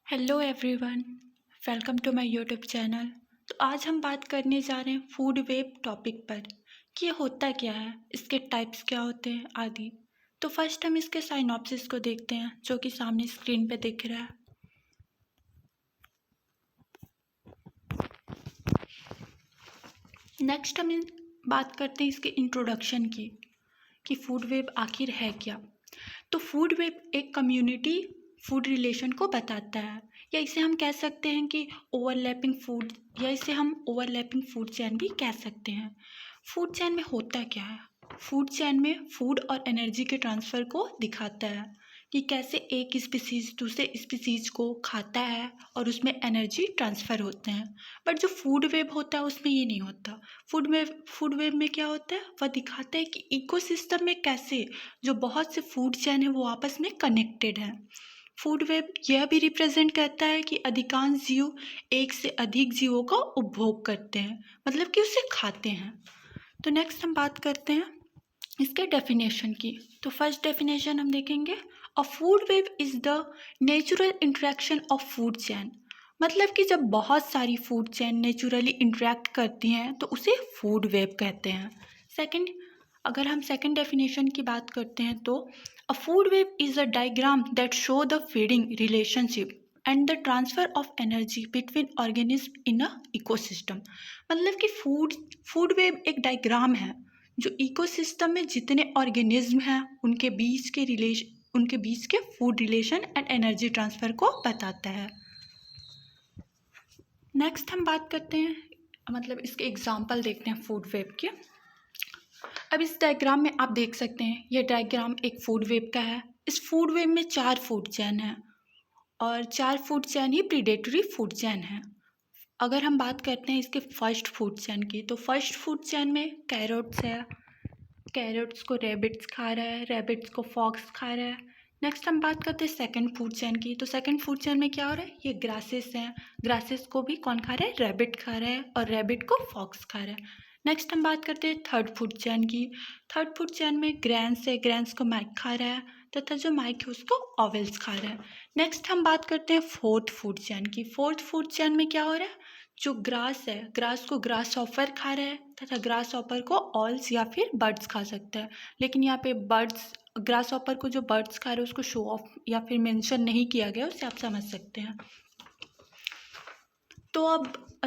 Hello everyone, welcome to my YouTube channel. तो आज हम बात करने जा रहे हैं फूड वेब टॉपिक पर कि ये होता क्या है, इसके टाइप्स क्या होते हैं आदि। तो फर्स्ट हम इसके साइनॉप्सिस को देखते हैं जो कि सामने स्क्रीन पे दिख रहा है। नेक्स्ट हम बात करते हैं इसके इंट्रोडक्शन की कि फूड वेब आखिर है क्या। तो फूड वेब एक कम्युनिटी फूड रिलेशन को बताता है, या इसे हम कह सकते हैं कि ओवरलैपिंग फूड, या इसे हम ओवरलैपिंग फूड चेन भी कह सकते हैं। फूड चेन में होता क्या है? फूड चेन में फूड और एनर्जी के ट्रांसफ़र को दिखाता है कि कैसे एक स्पीसीज दूसरे स्पीसीज को खाता है और उसमें एनर्जी ट्रांसफ़र होते हैं। बट जो फूड वेब होता है उसमें ये नहीं होता। फूड वेब में क्या होता है, वह दिखाता है कि इकोसिस्टम में कैसे जो बहुत से फूड चेन है वो आपस में कनेक्टेड है। फूड वेब यह भी रिप्रेजेंट करता है कि अधिकांश जीव एक से अधिक जीवों का उपभोग करते हैं, मतलब कि उसे खाते हैं। तो नेक्स्ट हम बात करते हैं इसके डेफिनेशन की। तो फर्स्ट डेफिनेशन हम देखेंगे, अ food web is the natural interaction of food chain. मतलब कि जब बहुत सारी फूड चेन नेचुरली इंटरेक्ट करती हैं तो उसे फूड वेब कहते हैं। सेकंड, अगर हम सेकंड डेफिनेशन की बात करते हैं तो अ food web is a diagram that show the feeding relationship and the transfer of energy between organism in a ecosystem. मतलब कि फूड वेब एक डायग्राम है जो इकोसिस्टम में जितने ऑर्गेनिज्म हैं उनके बीच के food relation and energy transfer को बताता है। नेक्स्ट हम बात करते हैं, मतलब इसके एग्जांपल देखते हैं फूड वेब के। अब इस डायग्राम में आप देख सकते हैं, यह डायग्राम एक फूड वेब का है। इस फूड वेब में 4 फूड चेन हैं और 4 फूड चेन ही प्रीडेटरी फूड चेन हैं। अगर हम बात करते हैं इसके फर्स्ट फूड चेन की, तो फर्स्ट फूड चेन में कैरोट्स है। कैरेट्स को रैबिट्स खा रहा है, रैबिट्स को फॉक्स खा रहा है। नेक्स्ट हम बात करते हैं सेकंड फूड चेन की। तो सेकंड फूड चेन में क्या हो रहा है, ये ग्रासेस हैं। ग्रासेस को भी कौन खा रहा है, रैबिट खा रहा है, और रैबिट को फॉक्स खा रहा है। नेक्स्ट हम बात करते हैं थर्ड फूड चेन की। थर्ड फूड चेन में ग्रैंस है, ग्रैंस को माइक खा रहा है तथा जो माइक है उसको ऑवेल्स खा रहा है। नेक्स्ट हम बात करते हैं फोर्थ फूड चेन की। फोर्थ फूड चेन में क्या हो रहा है, जो ग्रास है, ग्रास को ग्रास ऑफर खा रहा है तथा ग्रास ऑफर को ऑल्स या फिर बर्ड्स खा सकता है। लेकिन यहाँ पे बर्ड्स, ग्रास ऑफर को जो बर्ड्स खा रहे हैं उसको शो ऑफ या फिर मेंशन नहीं किया गया, उससे आप समझ सकते हैं।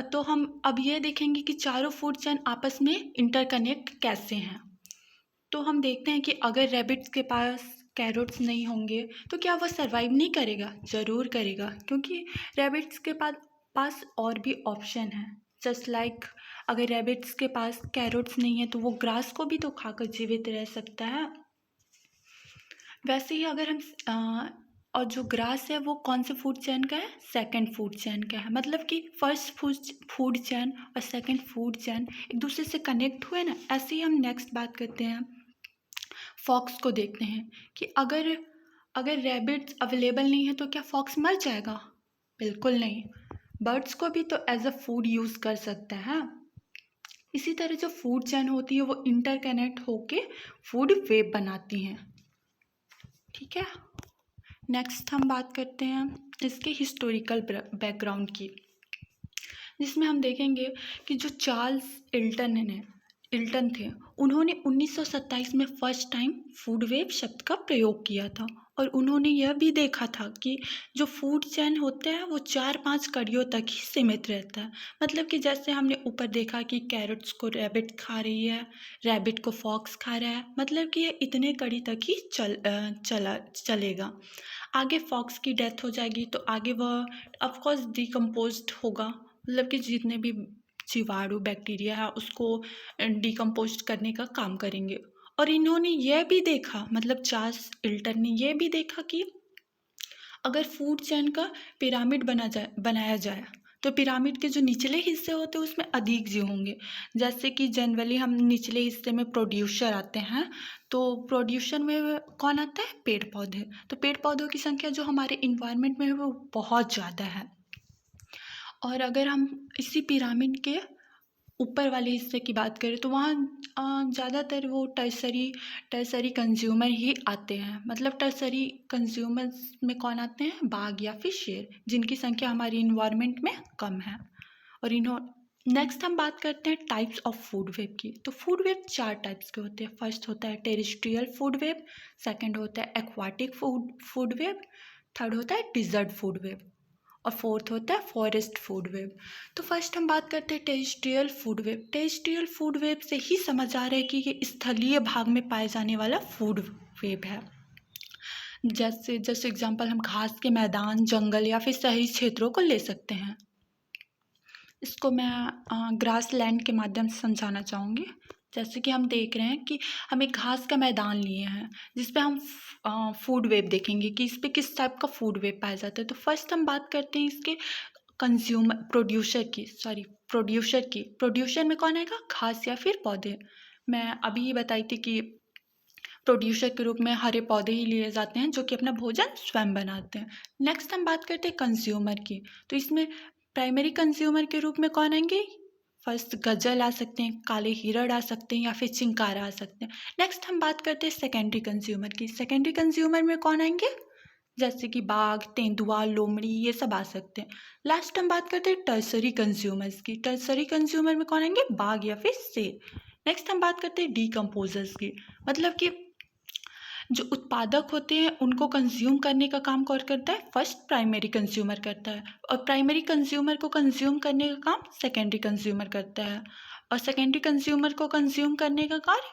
तो हम अब ये देखेंगे कि चारों फूड चेन आपस में इंटरकनेक्ट कैसे हैं। तो हम देखते हैं कि अगर रैबिट्स के पास कैरोट्स नहीं होंगे तो क्या वह सर्वाइव नहीं करेगा? ज़रूर करेगा, क्योंकि रैबिट्स के पास और भी ऑप्शन है। जस्ट लाइक अगर रैबिट्स के पास कैरोट्स नहीं है तो वो ग्रास को भी तो खाकर जीवित रह सकता है। वैसे ही अगर और जो ग्रास है वो कौन से फूड चेन का है, सेकंड फूड चेन का है। मतलब कि फर्स्ट फूड चेन और सेकंड फूड चेन एक दूसरे से कनेक्ट हुए ना। ऐसे ही हम नेक्स्ट बात करते हैं, फॉक्स को देखते हैं कि अगर अगर रैबिट्स अवेलेबल नहीं है तो क्या फॉक्स मर जाएगा? बिल्कुल नहीं, बर्ड्स को भी तो एज अ फूड यूज़ कर सकता है। इसी तरह जो फूड चेन होती है वो इंटरकनेक्ट होके फूड वेब बनाती हैं। ठीक है, नेक्स्ट हम बात करते हैं इसके हिस्टोरिकल बैकग्राउंड की, जिसमें हम देखेंगे कि जो चार्ल्स इल्टन थे, उन्होंने 1927 में फर्स्ट टाइम फूड वेब शब्द का प्रयोग किया था। और उन्होंने यह भी देखा था कि जो फूड चेन होते हैं वो 4-5 कड़ियों तक ही सीमित रहता है। मतलब कि जैसे हमने ऊपर देखा कि कैरेट्स को रैबिट खा रही है, रैबिट को फॉक्स खा रहा है, मतलब कि ये इतने कड़ी तक ही चलेगा। आगे फॉक्स की डेथ हो जाएगी तो आगे वह ऑफकोर्स डिकम्पोज्ड होगा, मतलब कि जितने भी जीवाणु बैक्टीरिया है उसको डिकम्पोज करने का काम करेंगे। और इन्होंने यह भी देखा, मतलब चार्ल्स इल्टन ने यह भी देखा कि अगर फूड चेन का पिरामिड बनाया जाए तो पिरामिड के जो निचले हिस्से होते हैं उसमें अधिक जीव होंगे। जैसे कि जनरली हम निचले हिस्से में प्रोड्यूसर आते हैं, तो प्रोड्यूसर में कौन आता है, पेड़ पौधे। तो पेड़ पौधों की संख्या जो हमारे इन्वायरमेंट में है वो बहुत ज़्यादा है। और अगर हम इसी पिरामिड के ऊपर वाले हिस्से की बात करें तो वहाँ ज़्यादातर वो टर्सरी कंज्यूमर ही आते हैं। मतलब टर्सरी कंज्यूमर्स में कौन आते हैं? बाघ या फिर शेर, जिनकी संख्या हमारी इन्वायरमेंट में कम है। और नेक्स्ट हम बात करते हैं टाइप्स ऑफ फूड वेब की। तो फूड वेब 4 टाइप्स के होते हैं। फर्स्ट होता है टेरेस्ट्रियल फूड वेब, सेकंड होता है एक्वाटिक फूड वेब, थर्ड होता है डिजर्ट फूड वेब और फोर्थ होता है फॉरेस्ट फूड वेब। तो फर्स्ट हम बात करते हैं terrestrial food web. Terrestrial food web से ही समझ आ रहा है कि ये स्थलीय भाग में पाए जाने वाला फूड वेब है। जैसे एग्जांपल हम घास के मैदान, जंगल या फिर शहरी क्षेत्रों को ले सकते हैं। इसको मैं ग्रास लैंड के माध्यम से समझाना चाहूँगी। जैसे कि हम देख रहे हैं कि हम एक घास का मैदान लिए हैं जिस पे हम फूड वेब देखेंगे कि इस पे किस टाइप का फूड वेब पाया जाता है। तो फर्स्ट हम बात करते हैं इसके प्रोड्यूसर में कौन आएगा? घास या फिर पौधे। मैं अभी ही बताई थी कि प्रोड्यूसर के रूप में हरे पौधे ही लिए जाते हैं जो कि अपना भोजन स्वयं बनाते हैं। नेक्स्ट हम बात करते हैं कंज्यूमर की। तो इसमें प्राइमरी कंज्यूमर के रूप में कौन आएंगे? फर्स्ट गजल आ सकते हैं, काले हिरण आ सकते हैं या फिर चिंकारा आ सकते हैं। नेक्स्ट हम बात करते हैं सेकेंडरी कंज्यूमर की। सेकेंडरी कंज्यूमर में कौन आएंगे? जैसे कि बाघ, तेंदुआ, लोमड़ी, ये सब आ सकते हैं। लास्ट हम बात करते हैं टर्सरी कंज्यूमर्स की। टर्सरी कंज्यूमर में कौन आएंगे? बाघ या फिर शेर। नेक्स्ट हम बात करते हैं डीकम्पोजर्स की। मतलब कि जो उत्पादक होते हैं उनको कंज्यूम करने का काम कौन करता है? फर्स्ट प्राइमरी कंज्यूमर करता है और प्राइमरी कंज्यूमर को कंज्यूम करने का काम सेकेंडरी कंज्यूमर करता है और सेकेंडरी कंज्यूमर को कंज्यूम करने का कार्य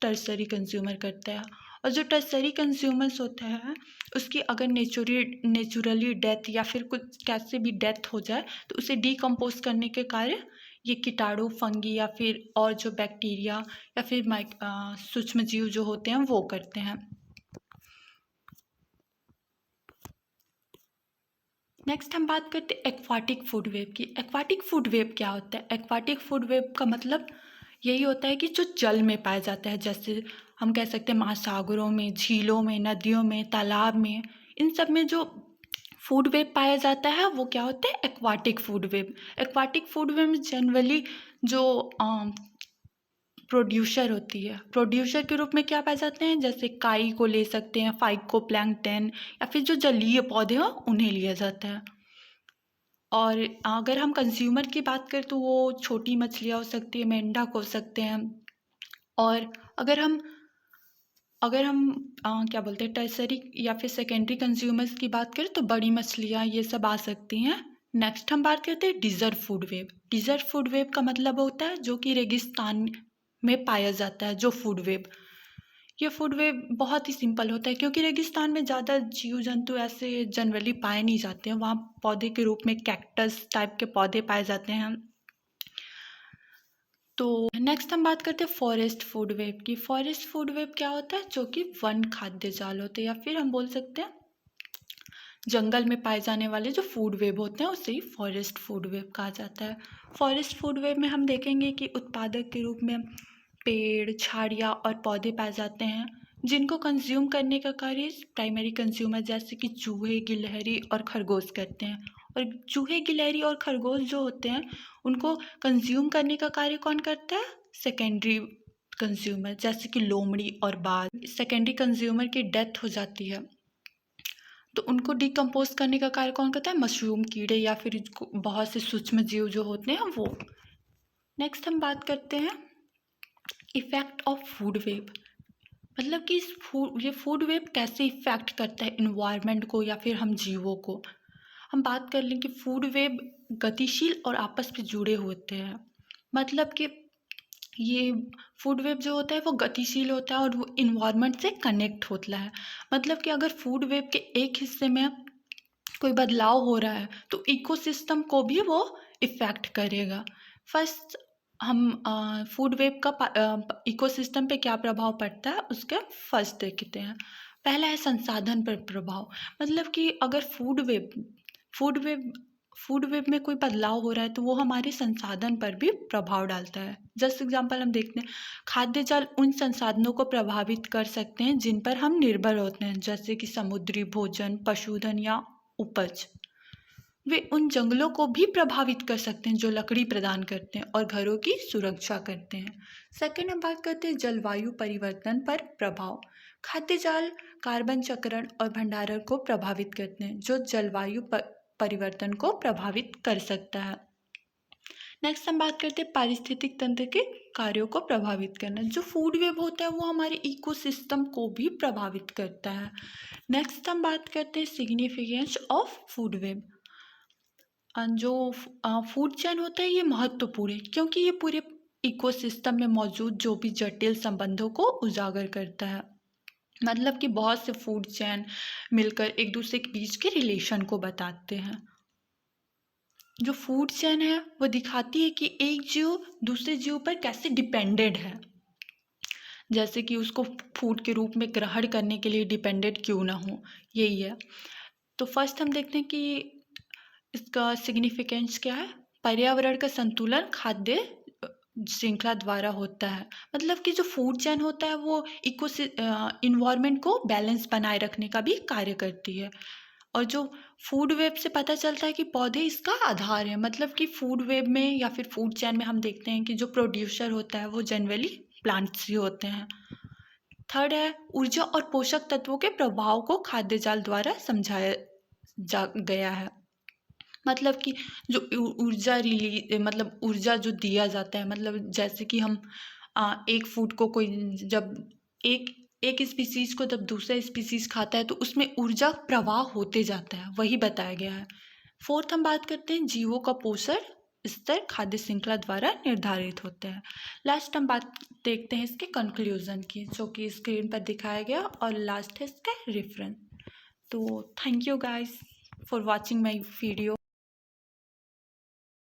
टर्सरी कंज्यूमर करता है। और जो टर्सरी कंज्यूमर्स होता है उसकी अगर नेचुरली डेथ या फिर कुछ कैसे भी डेथ हो जाए तो उसे डीकम्पोज करने के कार्य ये कीटाणु, फंगी या फिर और जो बैक्टीरिया या फिर सूक्ष्म जीव जो होते हैं वो करते हैं। नेक्स्ट हम बात करते हैं एक्वाटिक फूड वेब की। एक्वाटिक फूड वेब क्या होता है? एक्वाटिक फूड वेब का मतलब यही होता है कि जो जल में पाया जाता है। जैसे हम कह सकते हैं महासागरों में, झीलों में, नदियों में, तालाब में, इन सब में जो फूड वेब पाया जाता है वो क्या होता है? Aquatic food web. Aquatic food web में जनरली जो प्रोड्यूसर होती है, प्रोड्यूसर के रूप में क्या पाए जाते हैं? जैसे काई को ले सकते हैं, फाइकोप्लैंक्टन या फिर जो जलीय पौधे हों उन्हें लिया जाता है। और अगर हम कंज्यूमर की बात करें तो वो छोटी मछलियाँ हो सकती है, मेंढक हो सकते हैं। और अगर हम क्या बोलते हैं टर्सरी या फिर सेकेंडरी कंज्यूमर्स की बात करें तो बड़ी मछलियाँ ये सब आ सकती हैं। नेक्स्ट हम बात करते हैं desert food web. Desert food web का मतलब होता है जो कि रेगिस्तान में पाया जाता है जो फूड वेब। ये फूड वेब बहुत ही सिंपल होता है क्योंकि रेगिस्तान में ज़्यादा जीव जंतु ऐसे जनरली पाए नहीं जाते हैं। वहाँ पौधे के रूप में कैक्टस टाइप के पौधे पाए जाते हैं। तो नेक्स्ट हम बात करते हैं फॉरेस्ट फूड वेब की। फॉरेस्ट फूड वेब क्या होता है? जो कि वन खाद्य जाल होते हैं या फिर हम बोल सकते हैं जंगल में पाए जाने वाले जो फूड वेब होते हैं उसे ही फॉरेस्ट फूड वेब कहा जाता है। फॉरेस्ट फूड वेब में हम देखेंगे कि उत्पादक के रूप में पेड़, झाड़ियाँ और पौधे पाए जाते हैं जिनको कंज्यूम करने का कार्य प्राइमरी कंज्यूमर जैसे कि चूहे, गिलहरी और खरगोश करते हैं। और चूहे, गिलहरी और खरगोश जो होते हैं उनको कंज्यूम करने का कार्य कौन करता है? सेकेंडरी कंज्यूमर जैसे कि लोमड़ी और बाघ। सेकेंडरी कंज्यूमर की डेथ हो जाती है तो उनको डिकम्पोज करने का कार्य कौन करता है? मशरूम, कीड़े या फिर बहुत से सूक्ष्म जीव जो होते हैं वो। नेक्स्ट हम बात करते हैं इफेक्ट ऑफ फूड वेब। मतलब कि ये फूड वेब कैसे इफेक्ट करता है इन्वायरमेंट को या फिर हम जीवों को। हम बात कर लें कि फूड वेब गतिशील और आपस में जुड़े होते हैं। मतलब कि ये फूड वेब जो होता है वो गतिशील होता है और वो इन्वायरमेंट से कनेक्ट होता है। मतलब कि अगर फूड वेब के एक हिस्से में कोई बदलाव हो रहा है तो इकोसिस्टम को भी वो इफ़ेक्ट करेगा। फर्स्ट हम फूड वेब का इकोसिस्टम पे क्या प्रभाव पड़ता है उसके फर्स्ट देखते हैं। पहला है संसाधन पर प्रभाव। मतलब कि अगर फूड वेब फूड वेब में कोई बदलाव हो रहा है तो वो हमारे संसाधन पर भी प्रभाव डालता है। जस्ट एग्जांपल हम देखते हैं खाद्य जाल उन संसाधनों को प्रभावित कर सकते हैं जिन पर हम निर्भर होते हैं जैसे कि समुद्री भोजन, पशुधन या उपज। वे उन जंगलों को भी प्रभावित कर सकते हैं जो लकड़ी प्रदान करते हैं और घरों की सुरक्षा करते हैं। सेकंड हम बात करते हैं जलवायु परिवर्तन पर प्रभाव। खाद्य जाल कार्बन चक्रण और भंडारण को प्रभावित करते हैं जो जलवायु परिवर्तन को प्रभावित कर सकता है। नेक्स्ट हम बात करते हैं पारिस्थितिक तंत्र के कार्यों को प्रभावित करना। जो फूड वेब होता है वो हमारे इकोसिस्टम को भी प्रभावित करता है। नेक्स्ट हम बात करते हैं सिग्निफिकेंस ऑफ फूड वेब। जो फूड चेन होता है ये महत्वपूर्ण है क्योंकि ये पूरे इकोसिस्टम में मौजूद जो भी जटिल संबंधों को उजागर करता है। मतलब कि बहुत से फूड चेन मिलकर एक दूसरे के बीच के रिलेशन को बताते हैं। जो फूड चेन है वो दिखाती है कि एक जीव दूसरे जीव पर कैसे डिपेंडेंट है, जैसे कि उसको फूड के रूप में ग्रहण करने के लिए डिपेंडेंट क्यों ना हो, यही है। तो फर्स्ट हम देखते हैं कि इसका सिग्निफिकेंस क्या है। पर्यावरण का संतुलन खाद्य श्रृंखला द्वारा होता है। मतलब कि जो फूड चेन होता है वो इन्वायरमेंट को बैलेंस बनाए रखने का भी कार्य करती है। और जो फूड वेब से पता चलता है कि पौधे इसका आधार है। मतलब कि फूड वेब में या फिर फूड चेन में हम देखते हैं कि जो प्रोड्यूसर होता है वो जनरली प्लांट्स ही होते हैं। थर्ड है ऊर्जा और पोषक तत्वों के प्रभाव को खाद्य जाल द्वारा समझाया जा गया है। मतलब कि जो ऊर्जा मतलब ऊर्जा जो दिया जाता है, मतलब जैसे कि हम एक फूड को कोई जब एक स्पीसीज को जब दूसरा स्पीसीज खाता है तो उसमें ऊर्जा प्रवाह होते जाता है, वही बताया गया है। फोर्थ हम बात करते हैं जीवों का पोषण स्तर खाद्य श्रृंखला द्वारा निर्धारित होता है। लास्ट हम बात देखते हैं इसके कंक्लूजन की, जो कि स्क्रीन पर दिखाया गया, और लास्ट है इसका रेफरेंस। तो thank you guys for watching my video.